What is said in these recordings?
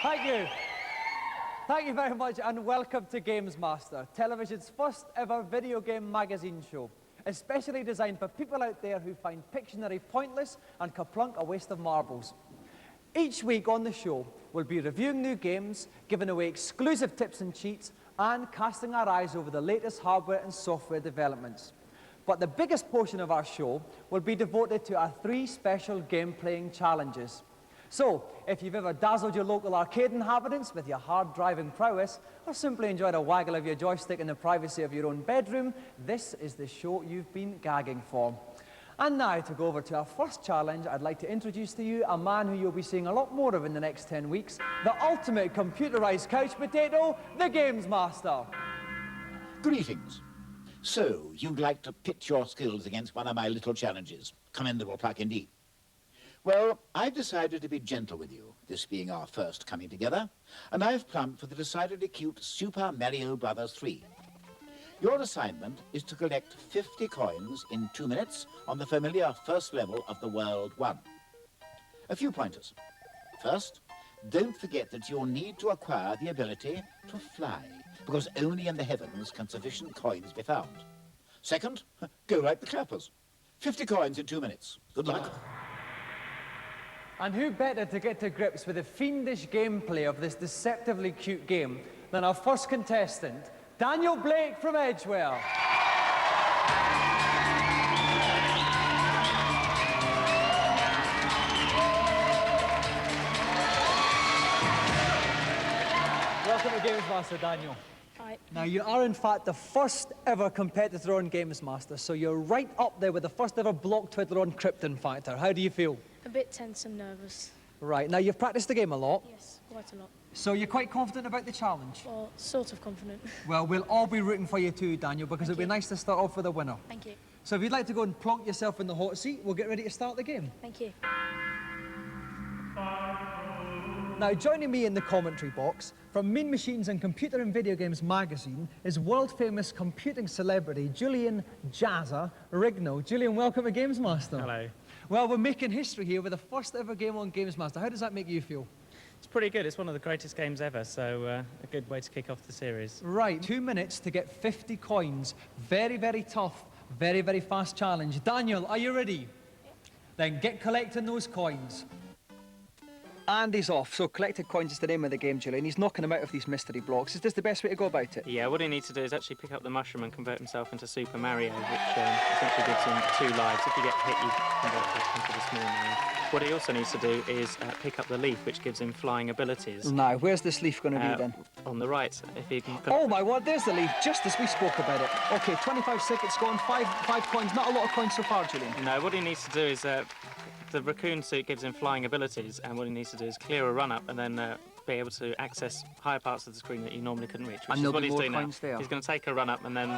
Thank you. Thank you very much, and welcome to GamesMaster, television's first ever video game magazine show, especially designed for people out there who find Pictionary pointless and Kaplunk a waste of marbles. Each week on the show, we'll be reviewing new games, giving away exclusive tips and cheats, and casting our eyes over the latest hardware and software developments. But the biggest portion of our show will be devoted to our 3 special game-playing challenges. So, if you've ever dazzled your local arcade inhabitants with your hard-driving prowess, or simply enjoyed a waggle of your joystick in the privacy of your own bedroom, this is the show you've been gagging for. And now, to go over to our first challenge, I'd like to introduce to you a man who you'll be seeing a lot more of in the next 10 weeks, the ultimate computerized couch potato, the GamesMaster. Greetings. So, you'd like to pit your skills against one of my little challenges. Commendable pluck indeed. Well, I've decided to be gentle with you, this being our first coming together, and I've plumped for the decidedly cute Super Mario Bros. 3. Your assignment is to collect 50 coins in 2 minutes on the familiar first level of the World 1. A few pointers. First, don't forget that you'll need to acquire the ability to fly, because only in the heavens can sufficient coins be found. Second, go like the clappers. 50 coins in 2 minutes. Good luck. And who better to get to grips with the fiendish gameplay of this deceptively cute game than our first contestant, Daniel Blake from Edgeware. Welcome to GamesMaster, Daniel. Hi. Now, you are, in fact, the first ever competitor on GamesMaster, so you're right up there with the first ever block twiddler on Krypton Factor. How do you feel? A bit tense and nervous. Right, now you've practiced the game a lot. Yes, quite a lot. So you're quite confident about the challenge? Well, sort of confident. Well, we'll all be rooting for you too, Daniel, because it'd be nice to start off with a winner. Thank you. So if you'd like to go and plonk yourself in the hot seat, we'll get ready to start the game. Thank you. Now, joining me in the commentary box, from Mean Machines and Computer and Video Games magazine, is world-famous computing celebrity Julian Jazza Rigno. Julian, welcome to GamesMaster. Hello. Well, we're making history here with the first ever game on GamesMaster. How does that make you feel? It's pretty good. It's one of the greatest games ever, so a good way to kick off the series. Right, 2 minutes to get 50 coins. Very, very tough, very, very fast challenge. Daniel, are you ready? Yep. Then get collecting those coins. And he's off. So collected coins is the name of the game, Julian. He's knocking them out of these mystery blocks. Is this the best way to go about it? Yeah, what he needs to do is actually pick up the mushroom and convert himself into Super Mario, which essentially gives him 2 lives. If you get hit, you convert back into the small Mario. What he also needs to do is pick up the leaf, which gives him flying abilities. Now, where's this leaf going to be then? On the right, if you can... Oh my word, there's the leaf, just as we spoke about it. Okay, 25 seconds gone, five coins. Not a lot of coins so far, Julian. No, what he needs to do is... the raccoon suit gives him flying abilities, and what he needs to do is clear a run-up and then be able to access higher parts of the screen that you normally couldn't reach, which is what he's doing now. There. He's going to take a run-up and then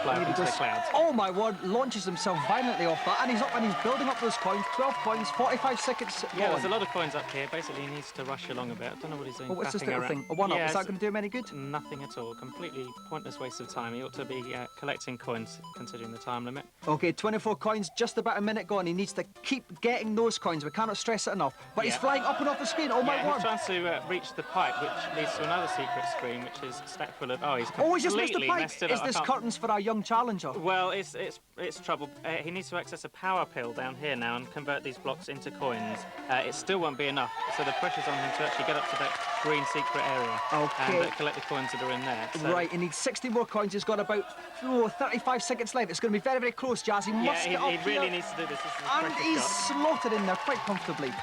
fly up into the clouds. Oh my word, launches himself violently off that, and he's up and he's building up those coins. 12 coins, 45 seconds. Yeah, there's a lot of coins up here. Basically, he needs to rush along a bit. I don't know what he's doing. Well, what's this faffing little around. thing? A one-up, Yeah, is that going to do him any good? Nothing at all. Completely pointless waste of time. He ought to be collecting coins, considering the time limit. Okay, 24 coins, just about a minute gone. He needs to keep getting those coins. We cannot stress it enough. But he's flying up and off the screen. Oh my word. He's trying to reach the pipe, which leads to another secret screen, which is stacked full of... He's just missed the pipe. Is this curtains for our young challenger? Well, it's trouble. He needs to access a power pill down here now and convert these blocks into coins. It still won't be enough, so the pressure's on him to actually get up to that green secret area and collect the coins that are in there. So. Right, he needs 60 more coins. He's got about 35 seconds left. It's going to be very, very close, Jazz. He must get up he really needs to do this. This is and he's slotted in there quite comfortably.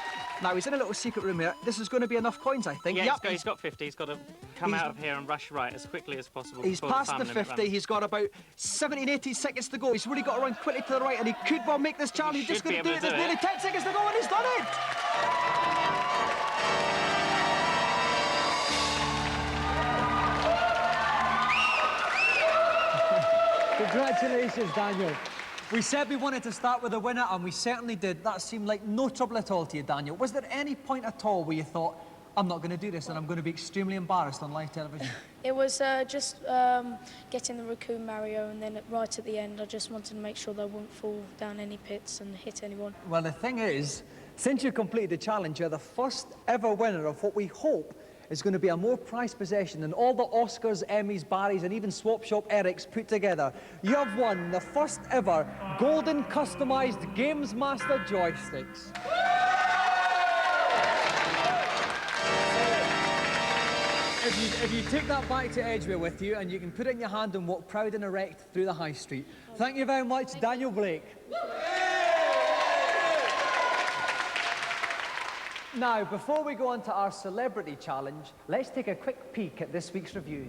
Now, he's in a little secret room here. This is going to be enough coins, I think. Yeah, he's got 50. He's got to come out of here and rush right as quickly as possible. He's past the 50. He's got about 17, 18 seconds to go. He's really got to run quickly to the right, and he could well make this challenge. He's just going to do it. There's nearly 10 seconds to go, and he's done it! Congratulations, Daniel. We said we wanted to start with a winner, and we certainly did. That seemed like no trouble at all to you, Daniel. Was there any point at all where you thought, I'm not going to do this and I'm going to be extremely embarrassed on live television? It was just getting the raccoon Mario, and then right at the end I just wanted to make sure that I wouldn't fall down any pits and hit anyone. Well, the thing is, Since you completed the challenge, you're the first ever winner of what we hope is going to be a more prized possession than all the Oscars, Emmys, Barrys, and even Swap Shop Erics put together. You have won the first ever golden customised GamesMaster joysticks. If you take that back to Edgware with you, and you can put it in your hand and walk proud and erect through the high street. Thank you very much, Daniel Blake. Now, before we go on to our celebrity challenge, let's take a quick peek at this week's reviews.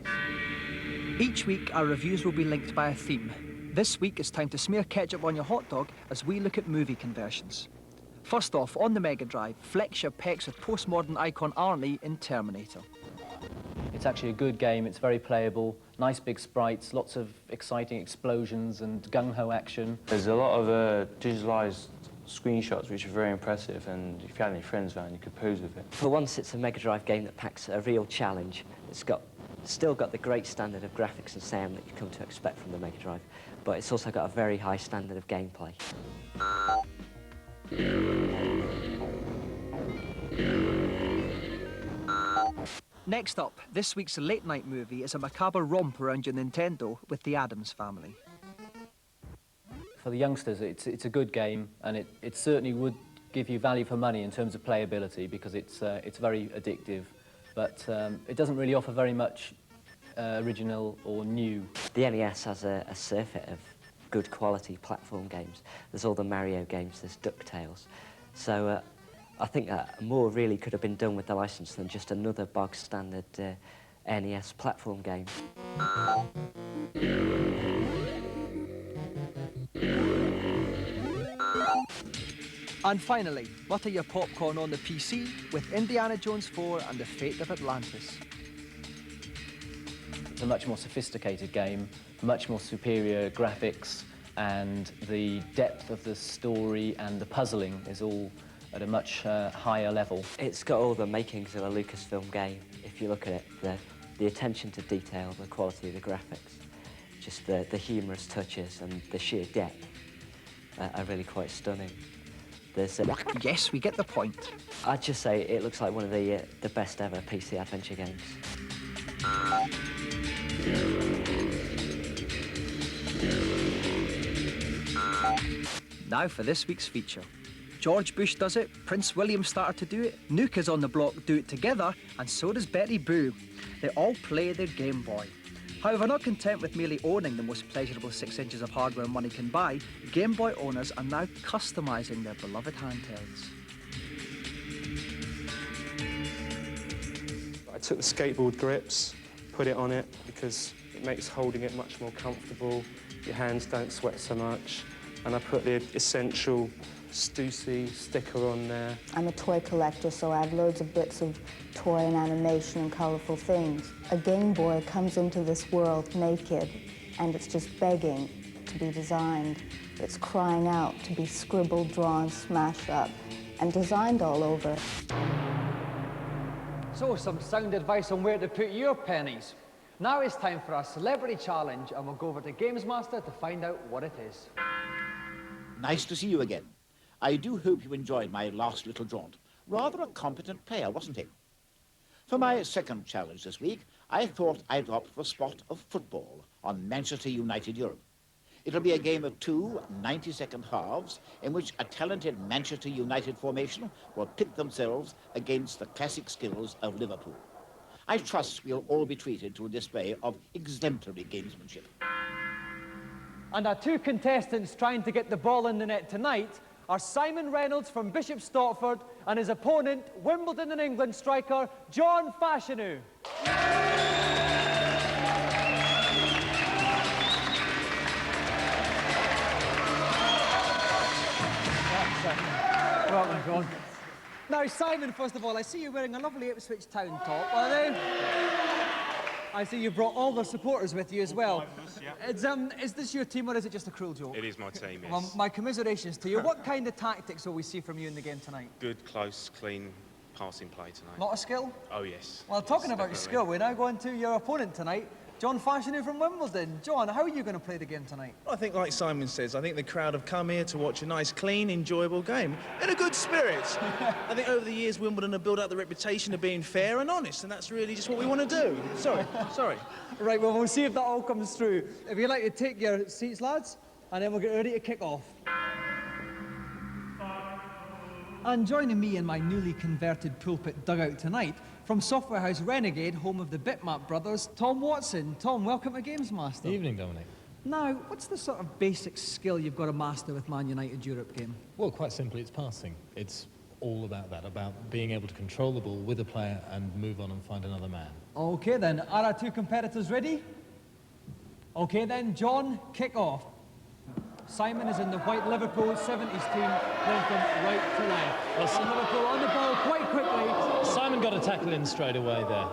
Each week, our reviews will be linked by a theme. This week, it's time to smear ketchup on your hot dog as we look at movie conversions. First off, on the Mega Drive, flex your pecs with postmodern icon Arnie in Terminator. It's actually a good game, it's very playable, nice big sprites, lots of exciting explosions and gung-ho action. There's a lot of digitalised screenshots which are very impressive, and if you had any friends around you could pose with it. For once, it's a Mega Drive game that packs a real challenge. It's still got the great standard of graphics and sound that you come to expect from the Mega Drive, but it's also got a very high standard of gameplay. Next up, this week's late-night movie is a macabre romp around your Nintendo with the Addams Family. For the youngsters, it's a good game, and it certainly would give you value for money in terms of playability, because it's very addictive, but it doesn't really offer very much original or new. The NES has a surfeit of good quality platform games. There's all the Mario games, there's DuckTales. So I think more really could have been done with the license than just another bog standard NES platform game. And finally, butter your popcorn on the PC with Indiana Jones 4 and the Fate of Atlantis. It's a much more sophisticated game, much more superior graphics, and the depth of the story and the puzzling is all at a much higher level. It's got all the makings of a Lucasfilm game. If you look at it, the attention to detail, the quality of the graphics, just the humorous touches and the sheer depth are really quite stunning. Yes, we get the point. I'd just say it looks like one of the best ever PC adventure games. Now for this week's feature. George Bush does it, Prince William started to do it, Nuke is on the block do it together, and so does Betty Boo. They all play their Game Boy. However, not content with merely owning the most pleasurable 6 inches of hardware money can buy, Game Boy owners are now customising their beloved handhelds. I took the skateboard grips, put it on it because it makes holding it much more comfortable, your hands don't sweat so much, and I put the essential Stussy sticker on there. I'm a toy collector, so I have loads of bits of toy and animation and colourful things. A Game Boy comes into this world naked, and it's just begging to be designed. It's crying out to be scribbled, drawn, smashed up, and designed all over. So, some sound advice on where to put your pennies. Now it's time for our celebrity challenge, and we'll go over to GamesMaster to find out what it is. Nice to see you again. I do hope you enjoyed my last little jaunt. Rather a competent player, wasn't he? For my second challenge this week, I thought I'd opt for a spot of football on Manchester United Europe. It'll be a game of 2 90-second halves in which a talented Manchester United formation will pit themselves against the classic skills of Liverpool. I trust we'll all be treated to a display of exemplary gamesmanship. And our 2 contestants trying to get the ball in the net tonight are Simon Reynolds from Bishop Stortford and his opponent, Wimbledon and England striker, John Fashanu. Welcome, John. Now, Simon, first of all, I see you wearing a lovely Ipswich Town top, are they? I see you brought all the supporters with you as well. Is this your team, or is it just a cruel joke? It is my team, yes. Well, my commiserations to you. What kind of tactics will we see from you in the game tonight? Good, close, clean passing play tonight. Lot of skill? Oh, yes. Well, talking Yes, about definitely. skill, we're now going to your opponent tonight, John Fashanu from Wimbledon. John, how are you going to play the game tonight? I think, like Simon says, I think the crowd have come here to watch a nice, clean, enjoyable game in a good spirit. I think over the years, Wimbledon have built up the reputation of being fair and honest, and that's really just what we want to do. Sorry. Right, well, we'll see if that all comes through. If you'd like to take your seats, lads, and then we'll get ready to kick off. And joining me in my newly converted pulpit dugout tonight, from Software House Renegade, home of the Bitmap brothers, Tom Watson. Tom, welcome to GamesMaster. Evening, Dominic. Now, what's the sort of basic skill you've got to master with Man United Europe game? Well, quite simply, it's passing. It's all about that, about being able to control the ball with a player and move on and find another man. Okay then, are our two competitors ready? Okay then, John, kick off. Simon is in the white Liverpool 70s team, playing from right to left. And Liverpool on the ball quite quickly. Simon got a tackle in straight away there.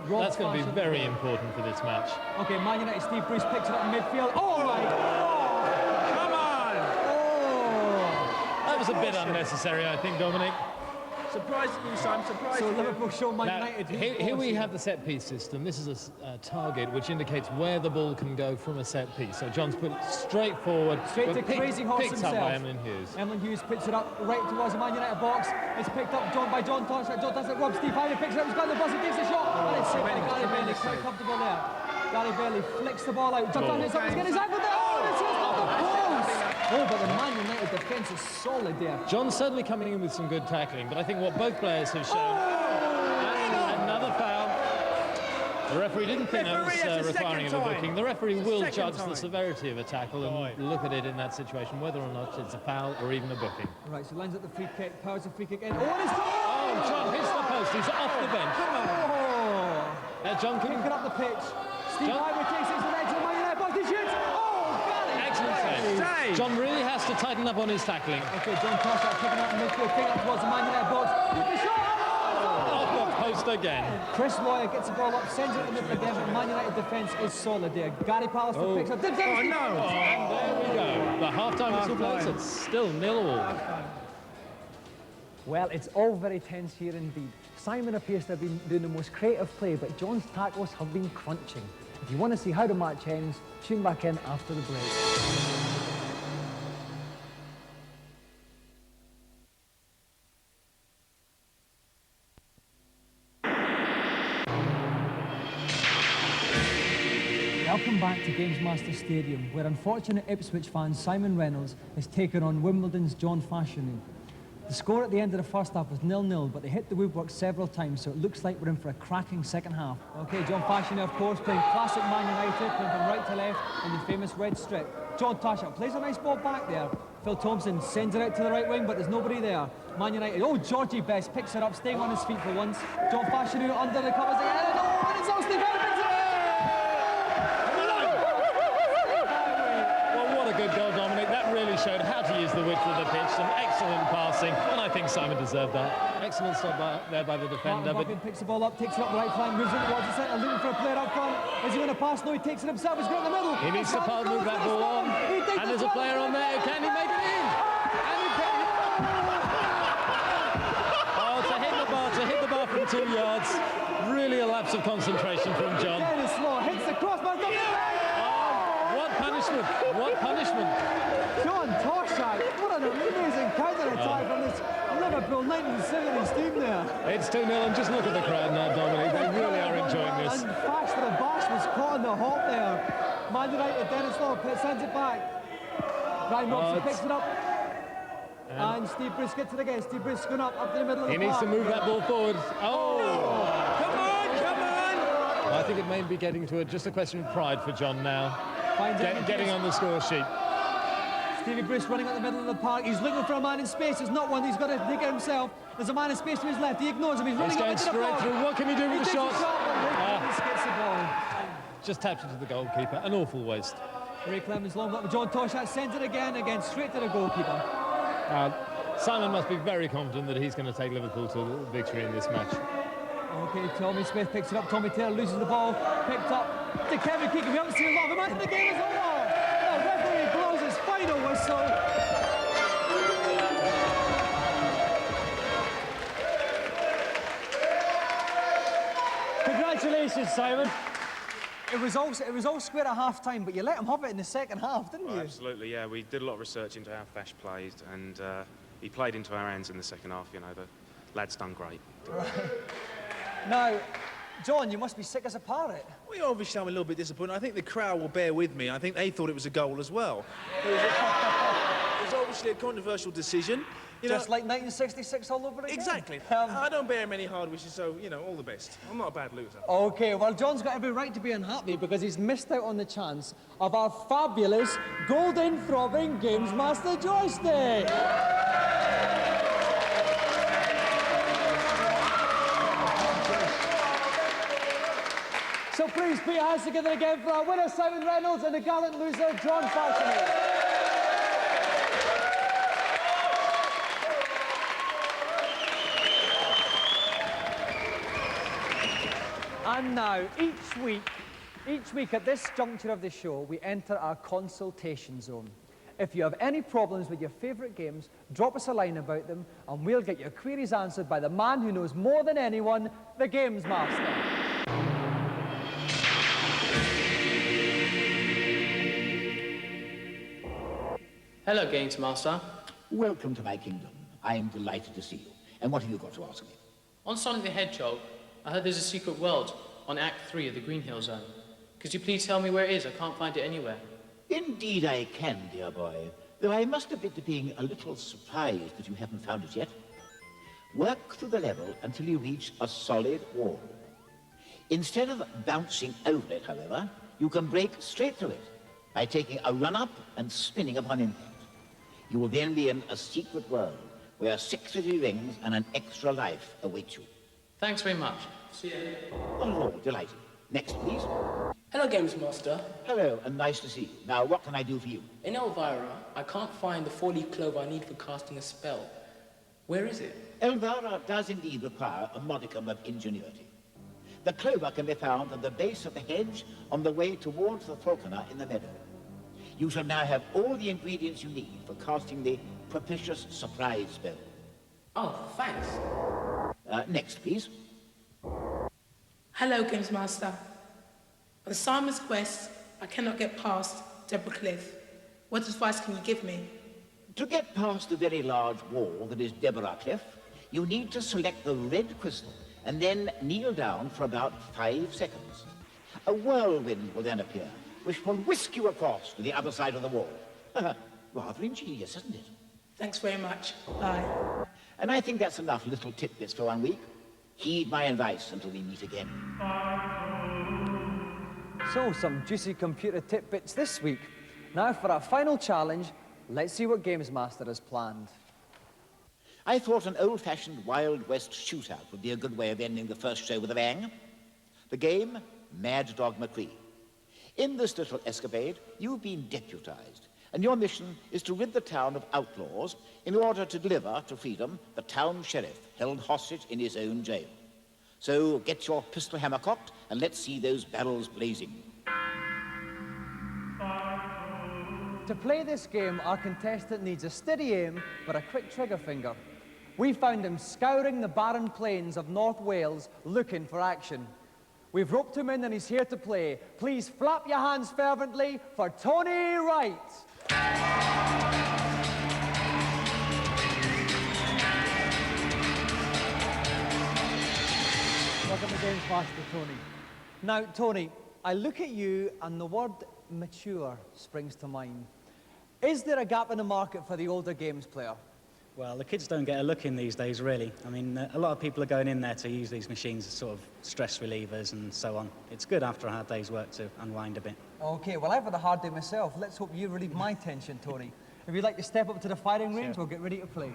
That's going to be very important for this match. Okay, Man United Steve Bruce picks it up in midfield. Oh, right! Oh, Come on! Oh! That was a bit unnecessary, I think, Dominic. Surprising you, Simon, surprising So you. Liverpool show Man Now, United. here we have the set-piece system. This is a target which indicates where the ball can go from a set-piece. So John's put it straight forward. Straight to Crazy Horse picked himself. up by Emlyn Hughes. Emlyn Hughes picks it up right towards the Man United box. It's picked up by John Tosh. John does it. Rob Steve Howley picks it up. He's got the bus. He takes the shot. And it's saved by Gary Bailey. Quite comfortable there. Gary Bailey flicks the ball out. John Tosh is getting his ankle there. Oh, it's just on the post. Oh, but the Man United defence is solid there. John's certainly coming in with some good tackling, but I think what both players have shown... Another foul. The referee didn't think that was requiring of a booking. The referee will judge the severity of a tackle and look at it in that situation, whether or not it's a foul or even a booking. Right, so lines at the free kick, powers the free kick in. Oh, and it's Oh, John hits the post. He's off the bench. Oh! John can... Picking up the pitch. Steve Highway takes it to the right to the Man United box. He shoots. Oh, got it! Excellent save. John really has to tighten up on his tackling. Okay, John Tosh kicking out in midfield, kicking up towards the Man United box. With the shot! Off the post again. Chris Lawyer gets the ball up, sends it to the midfield again, but Man United defence is solid there. Gary Pallister picks up. And there we go. The half-time whistle blows. It's still 0-all. Well, it's all very tense here indeed. Simon appears to have been doing the most creative play, but John's tackles have been crunching. If you want to see how the match ends, tune back in after the break. Welcome back to GamesMaster Stadium, where unfortunate Ipswich fan Simon Reynolds has taken on Wimbledon's John Fashanu. The score at the end of the first half was 0-0, but they hit the woodwork several times, so it looks like we're in for a cracking second half. Okay, John Fashanu, of course, playing classic Man United, playing from right to left in the famous red strip. John Tosh plays a nice ball back there. Phil Thompson sends it out to the right wing, but there's nobody there. Man United, oh, Georgie Best picks it up, staying on his feet for once. John Fashanu under the covers again, oh, and it's all Steve Howley picks it up! Good goal, Dominic. That really showed how to use the width of the pitch. Some excellent passing, and I think Simon deserved that. Excellent stop there by the defender. Martin picks the ball up, takes it up the right flank, moves it towards the centre, looking for a player up front. Is he going to pass? No, he takes it himself. He's got in the middle. He needs to move that ball on. And there's a player on there. Can he make it in? And he oh, to hit the bar from 2 yards. Really a lapse of concentration from John. Dennis Law hits the crossbar. What punishment? John Toshak, what an amazing counter-attack from this Liverpool 1970s team there. It's 2-0, and just look at the crowd now, Dominic. They really are enjoying this. And Fash for the Bash was caught in the hop there. Man United, Dennis Law sends it back. Ryan Robson picks it up. And Steve Bruce gets it again. Steve Bruce going up to the middle of the park. He needs to move that ball forward. Oh! Come on! I think it may be getting to just a question of pride for John now. Getting on the score sheet. Stevie Bruce running at the middle of the park. He's looking for a man in space. There's not one. He's got to take it himself. There's a man in space to his left. He ignores him. He's running up into the park. Through. What can he do with the shot? He gets the ball. Just tapped it to the goalkeeper. An awful waste. Ray Clemens long up. John Toshak sends it again, straight to the goalkeeper. Simon must be very confident that he's going to take Liverpool to victory in this match. Okay, Tommy Smith picks it up. Tommy Taylor loses the ball. Picked up to Kevin Keegan. We haven't seen a lot of him, and the game is over. The referee blows his final whistle. Congratulations, Simon. It was all square at half-time, but you let him have it in the second half, didn't you? Absolutely, yeah. We did a lot of research into how Thash played, and he played into our hands in the second half. You know, the lad's done great. Right. Now, John, you must be sick as a parrot. Well, obviously I'm a little bit disappointed. I think the crowd will bear with me. I think they thought it was a goal as well. It was obviously a controversial decision. You Just like 1966 all over again? Exactly. I don't bear him any hard wishes, so, you know, all the best. I'm not a bad loser. OK, well, John's got every right to be unhappy because he's missed out on the chance of our fabulous, golden, throbbing GamesMaster joystick. So please put your hands together again for our winner, Simon Reynolds, and the gallant loser, John Falconer. And now, each week at this juncture of the show, we enter our consultation zone. If you have any problems with your favourite games, drop us a line about them, and we'll get your queries answered by the man who knows more than anyone, the GamesMaster. Hello, GamesMaster. Welcome to my kingdom. I am delighted to see you. And what have you got to ask me? On Sonic the Hedgehog, I heard there's a secret world on Act 3 of the Green Hill Zone. Could you please tell me where it is? I can't find it anywhere. Indeed I can, dear boy. Though I must admit to being a little surprised that you haven't found it yet. Work through the level until you reach a solid wall. Instead of bouncing over it, however, you can break straight through it by taking a run-up and spinning upon impact. You will then be in a secret world where 6 little rings and an extra life await you. Thanks very much. See you. Oh, delighted. Next, please. Hello, GamesMaster. Hello, and nice to see you. Now, what can I do for you? In Elvira, I can't find the 4-leaf clover I need for casting a spell. Where is it? Elvira does indeed require a modicum of ingenuity. The clover can be found at the base of the hedge on the way towards the falconer in the meadow. You shall now have all the ingredients you need for casting the propitious surprise spell. Oh, thanks. Next, please. Hello, GamesMaster. On Simon's quest, I cannot get past Deborah Cliff. What advice can you give me? To get past the very large wall that is Deborah Cliff, you need to select the red crystal and then kneel down for about 5 seconds. A whirlwind will then appear, which will whisk you across to the other side of the wall. Rather ingenious, isn't it? Thanks very much. Bye. And I think that's enough little tidbits for 1 week. Heed my advice until we meet again. So, some juicy computer tidbits this week. Now for our final challenge, let's see what GamesMaster has planned. I thought an old-fashioned Wild West shootout would be a good way of ending the first show with a bang. The game, Mad Dog McCree. In this little escapade, you've been deputized, and your mission is to rid the town of outlaws in order to deliver to freedom the town sheriff held hostage in his own jail. So get your pistol hammer cocked and let's see those barrels blazing. To play this game, our contestant needs a steady aim but a quick trigger finger. We found him scouring the barren plains of North Wales looking for action. We've roped him in and he's here to play. Please flap your hands fervently for Tony Wright. Welcome to GamesMaster, Tony. Now, Tony, I look at you and the word mature springs to mind. Is there a gap in the market for the older games player? Well, the kids don't get a look in these days, really. I mean, a lot of people are going in there to use these machines as sort of stress relievers and so on. It's good after a hard day's work to unwind a bit. OK, well, I've had a hard day myself. Let's hope you relieve my tension, Tony. If you'd like to step up to the firing range, we'll get ready to play.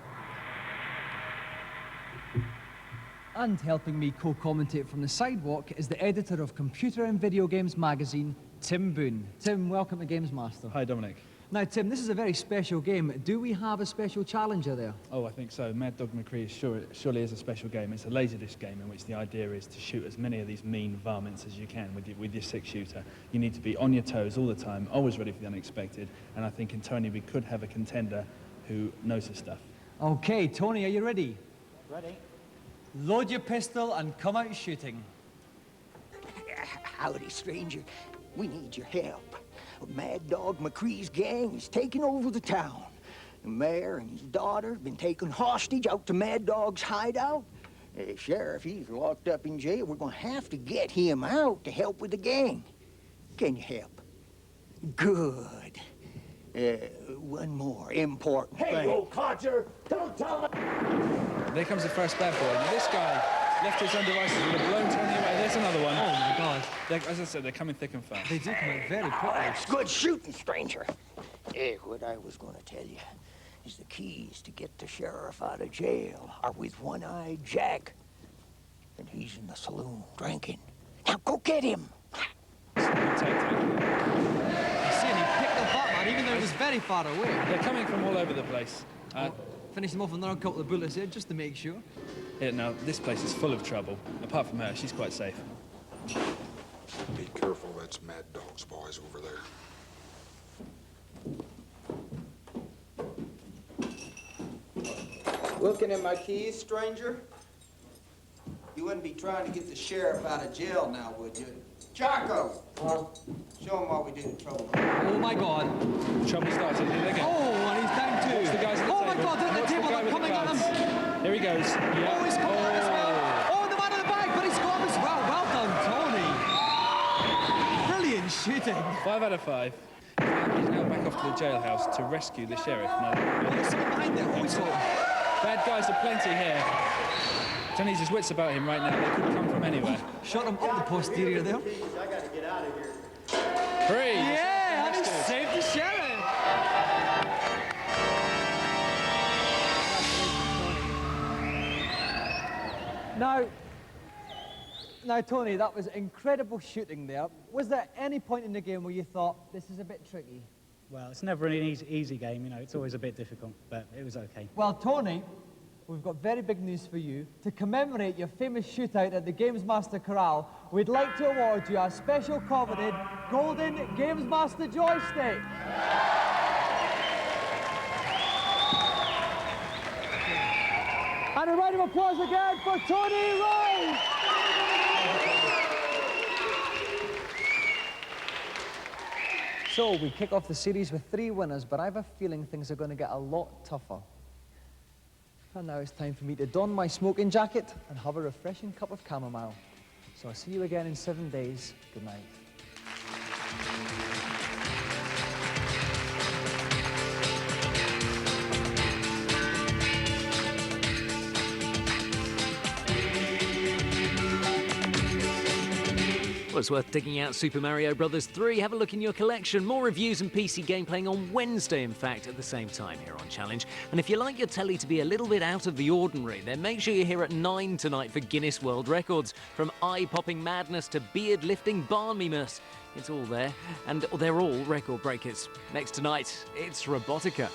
And helping me co-commentate from the sidewalk is the editor of Computer and Video Games magazine, Tim Boone. Tim, welcome to GamesMaster. Hi, Dominic. Now, Tim, this is a very special game. Do we have a special challenger there? Oh, I think so. Mad Dog McCree surely is a special game. It's a laserdisc game in which the idea is to shoot as many of these mean varmints as you can with your 6-shooter. You need to be on your toes all the time, always ready for the unexpected. And I think in Tony we could have a contender who knows his stuff. OK, Tony, are you ready? Ready. Load your pistol and come out shooting. Howdy, stranger. We need your help. Mad Dog McCree's gang is taking over the town. The mayor and his daughter have been taken hostage out to Mad Dog's hideout. Sheriff, he's locked up in jail. We're gonna have to get him out to help with the gang. Can you help? Good. One more important thing. Hey, old codger, don't tell me. There comes the first bad boy. Now, this guy left to his own devices would have blown Tony away. There's another one. Oh, my God. As I said, they're coming thick and fast. They do come out very quickly. That's good shooting, stranger. What I was gonna tell you is the keys to get the sheriff out of jail are with One-Eyed Jack. And he's in the saloon drinking. Now go get him. I see him, he picked the butt, man, even though he was very far away. They're coming from all over the place. Finish them off with another couple of bullets here, just to make sure. Yeah, now, this place is full of trouble. Apart from her, she's quite safe. Be careful, that's Mad Dog's boys over there. Looking at my keys, stranger? You wouldn't be trying to get the sheriff out of jail now, would you? Chaco! Show him what we did in trouble. Oh, my God. Trouble started. Here they go. Oh, and he's down too. Watch the guys at the oh, table. my God, they're at the Watch table. guy They're with coming at cards. him. Here he goes. Yeah. Oh, he's coming on as well. Oh, the man in the back, but he's got him as well. Well done, Tony. Brilliant shooting. 5 out of 5. He's now back off to the jailhouse to rescue the sheriff. Now, there's someone behind there. Oh, he's got bad guys are plenty here. Tony's his wits about him right now. They could come from anywhere. Shot him up the posterior there. I gotta get out of here. 3. Yeah, and he saved the sheriff. Now, Tony, that was incredible shooting there. Was there any point in the game where you thought, this is a bit tricky? Well, it's never an easy game, you know. It's always a bit difficult, but it was okay. Well, Tony, we've got very big news for you. To commemorate your famous shootout at the GamesMaster Corral, we'd like to award you a special coveted golden GamesMaster joystick. And a round of applause again for Tony Roy! So we kick off the series with 3 winners, but I have a feeling things are going to get a lot tougher. And now it's time for me to don my smoking jacket and have a refreshing cup of chamomile. So I'll see you again in 7 days. Good night. Well, it's worth digging out Super Mario Bros. 3. Have a look in your collection. More reviews and PC gameplaying on Wednesday, in fact, at the same time here on Challenge. And if you like your telly to be a little bit out of the ordinary, then make sure you're here at 9 tonight for Guinness World Records. From eye-popping madness to beard-lifting balminess, it's all there. And they're all record breakers. Next tonight, it's Robotica.